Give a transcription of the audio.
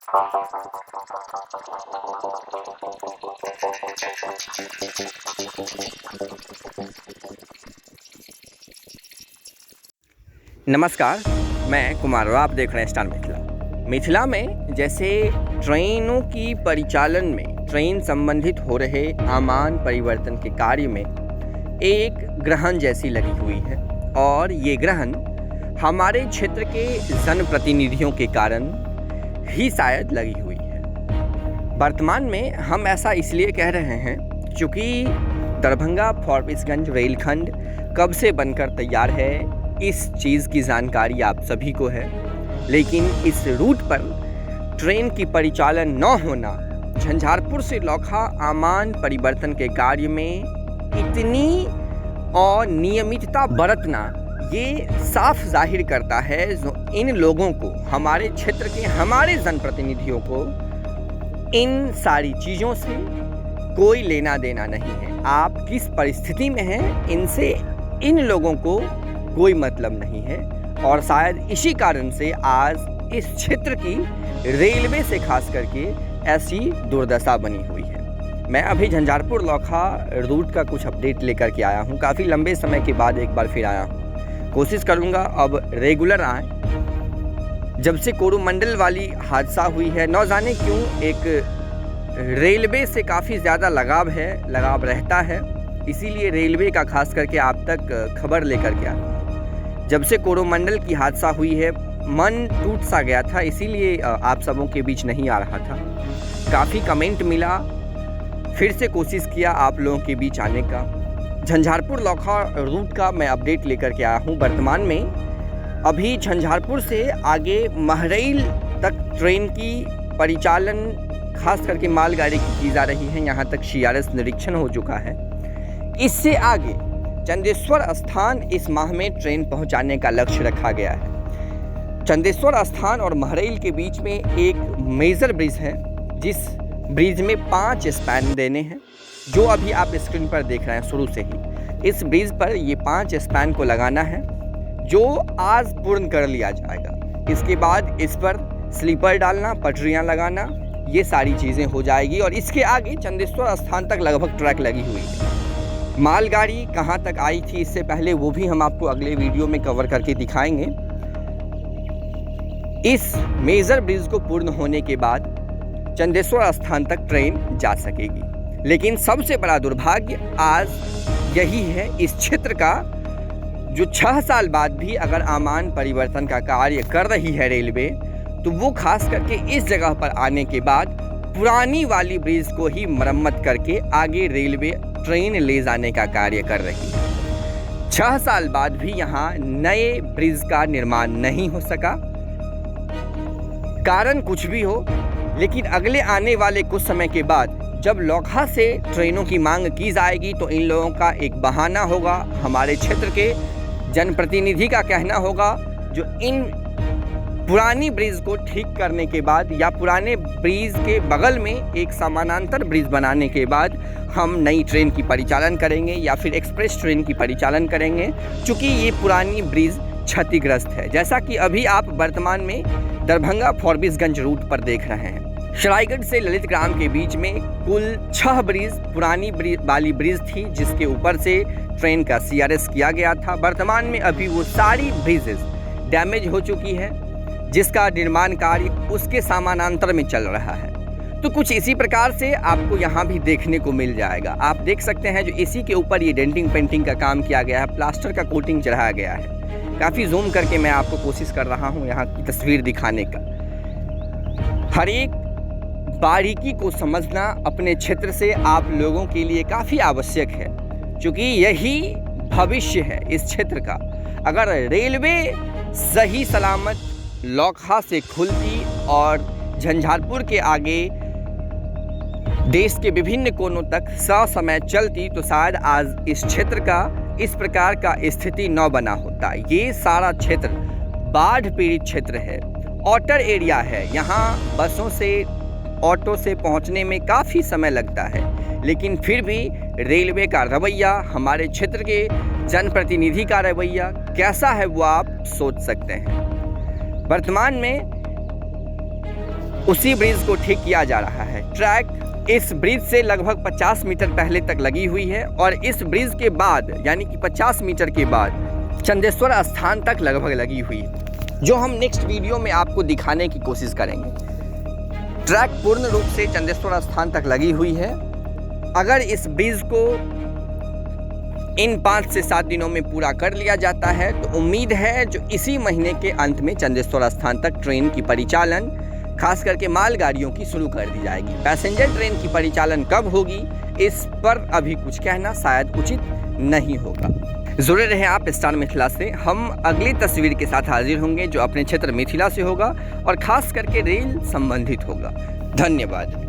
नमस्कार, मैं कुमार और आप देख रहे हैं स्टार मिथिला। मिथिला में जैसे ट्रेनों की परिचालन में ट्रेन संबंधित हो रहे आमान परिवर्तन के कार्य में एक ग्रहण जैसी लगी हुई है और ये ग्रहण हमारे क्षेत्र के जनप्रतिनिधियों के कारण ही शायद लगी हुई है। वर्तमान में हम ऐसा इसलिए कह रहे हैं क्योंकि दरभंगा फॉरबिसगंज रेलखंड कब से बनकर तैयार है, इस चीज़ की जानकारी आप सभी को है, लेकिन इस रूट पर ट्रेन की परिचालन न होना, झंझारपुर से लौखा आमान परिवर्तन के कार्य में इतनी अनियमितता बरतना, ये साफ जाहिर करता है जो इन लोगों को, हमारे क्षेत्र के हमारे जनप्रतिनिधियों को इन सारी चीज़ों से कोई लेना देना नहीं है। आप किस परिस्थिति में हैं, इनसे इन लोगों को कोई मतलब नहीं है और शायद इसी कारण से आज इस क्षेत्र की रेलवे से खास करके ऐसी दुर्दशा बनी हुई है। मैं अभी झंझारपुर लौखा रूट का कुछ अपडेट लेकर के आया हूँ। काफ़ी लंबे समय के बाद एक बार फिर आया हूँ। कोशिश करूँगा अब रेगुलर आए। जब से कोरोमंडल वाली हादसा हुई है, न जाने क्यों एक रेलवे से काफ़ी ज़्यादा लगाव रहता है, इसीलिए रेलवे का खास करके आप तक खबर लेकर के आया। जब से कोरोमंडल की हादसा हुई है, मन टूट सा गया था, इसीलिए आप सबों के बीच नहीं आ रहा था। काफ़ी कमेंट मिला, फिर से कोशिश किया आप लोगों के बीच आने का। झंझारपुर लौखा रूट का मैं अपडेट लेकर के आया हूँ। वर्तमान में अभी झंझारपुर से आगे महरैल तक ट्रेन की परिचालन खास करके मालगाड़ी की जा रही है। यहाँ तक CRS निरीक्षण हो चुका है। इससे आगे चंदेश्वर स्थान इस माह में ट्रेन पहुंचाने का लक्ष्य रखा गया है। चंदेश्वर स्थान और महरैल के बीच में एक मेजर ब्रिज है, जिस ब्रिज में 5 स्पैन देने हैं, जो अभी आप स्क्रीन पर देख रहे हैं। शुरू से ही इस ब्रिज पर ये 5 स्पैन को लगाना है, जो आज पूर्ण कर लिया जाएगा। इसके बाद इस पर स्लीपर डालना, पटरियां लगाना, ये सारी चीज़ें हो जाएगी और इसके आगे चंदेश्वर स्थान तक लगभग ट्रैक लगी हुई है। मालगाड़ी कहाँ तक आई थी इससे पहले, वो भी हम आपको अगले वीडियो में कवर करके दिखाएंगे। इस मेजर ब्रिज को पूर्ण होने के बाद चंदेश्वर स्थान तक ट्रेन जा सकेगी। लेकिन सबसे बड़ा दुर्भाग्य आज यही है इस क्षेत्र का, जो 6 साल बाद भी अगर आमान परिवर्तन का कार्य कर रही है रेलवे, तो वो खास करके इस जगह पर आने के बाद पुरानी वाली ब्रिज को ही मरम्मत करके आगे रेलवे ट्रेन ले जाने का कार्य कर रही है। 6 साल बाद भी यहाँ नए ब्रिज का निर्माण नहीं हो सका। कारण कुछ भी हो, लेकिन अगले आने वाले कुछ समय के बाद जब लौखा से ट्रेनों की मांग की जाएगी, तो इन लोगों का एक बहाना होगा, हमारे क्षेत्र के जनप्रतिनिधि का कहना होगा, जो इन पुरानी ब्रिज को ठीक करने के बाद या पुराने ब्रिज के बगल में एक समानांतर ब्रिज बनाने के बाद हम नई ट्रेन की परिचालन करेंगे या फिर एक्सप्रेस ट्रेन की परिचालन करेंगे, क्योंकि ये पुरानी ब्रिज क्षतिग्रस्त है। जैसा कि अभी आप वर्तमान में दरभंगा फॉरबिसगंज रूट पर देख रहे हैं। सरायगढ़ से ललित ग्राम के बीच में कुल 6 ब्रिज पुरानी वाली ब्रिज थी, जिसके ऊपर से ट्रेन का CRS किया गया था। वर्तमान में अभी वो सारी ब्रिजेस डैमेज हो चुकी है, जिसका निर्माण कार्य उसके समानांतर में चल रहा है। तो कुछ इसी प्रकार से आपको यहाँ भी देखने को मिल जाएगा। आप देख सकते हैं, जो इसी के ऊपर ये डेंटिंग पेंटिंग का काम किया गया है, प्लास्टर का कोटिंग चढ़ाया गया है। काफ़ी जूम करके मैं आपको कोशिश कर रहा हूँ यहाँ की तस्वीर दिखाने का। हर एक बारीकी को समझना अपने क्षेत्र से आप लोगों के लिए काफ़ी आवश्यक है, क्योंकि यही भविष्य है इस क्षेत्र का। अगर रेलवे सही सलामत लौखा से खुलती और झंझारपुर के आगे देश के विभिन्न कोनों तक ससमय चलती, तो शायद आज इस क्षेत्र का इस प्रकार का स्थिति न बना होता। ये सारा क्षेत्र बाढ़ पीड़ित क्षेत्र है, आउटर एरिया है। यहाँ बसों से, ऑटो से पहुँचने में काफ़ी समय लगता है, लेकिन फिर भी रेलवे का रवैया, हमारे क्षेत्र के जनप्रतिनिधि का रवैया कैसा है वो आप सोच सकते हैं। वर्तमान में उसी ब्रिज को ठीक किया जा रहा है। ट्रैक इस ब्रिज से लगभग 50 मीटर पहले तक लगी हुई है और इस ब्रिज के बाद यानी कि 50 मीटर के बाद चंदेश्वर स्थान तक लगभग लगी हुई है, जो हम नेक्स्ट वीडियो में आपको दिखाने की कोशिश करेंगे। ट्रैक पूर्ण रूप से चंदेश्वर स्थान तक लगी हुई है। अगर इस ब्रिज को इन 5 से 7 दिनों में पूरा कर लिया जाता है तो उम्मीद है जो इसी महीने के अंत में चंदेश्वर स्थान तक ट्रेन की परिचालन खास करके मालगाड़ियों की शुरू कर दी जाएगी। पैसेंजर ट्रेन की परिचालन कब होगी इस पर अभी कुछ कहना शायद उचित नहीं होगा। जुड़े रहें आप स्टार मिथिला से। हम अगली तस्वीर के साथ हाजिर होंगे जो अपने क्षेत्र मिथिला से होगा और खास करके रेल संबंधित होगा। धन्यवाद।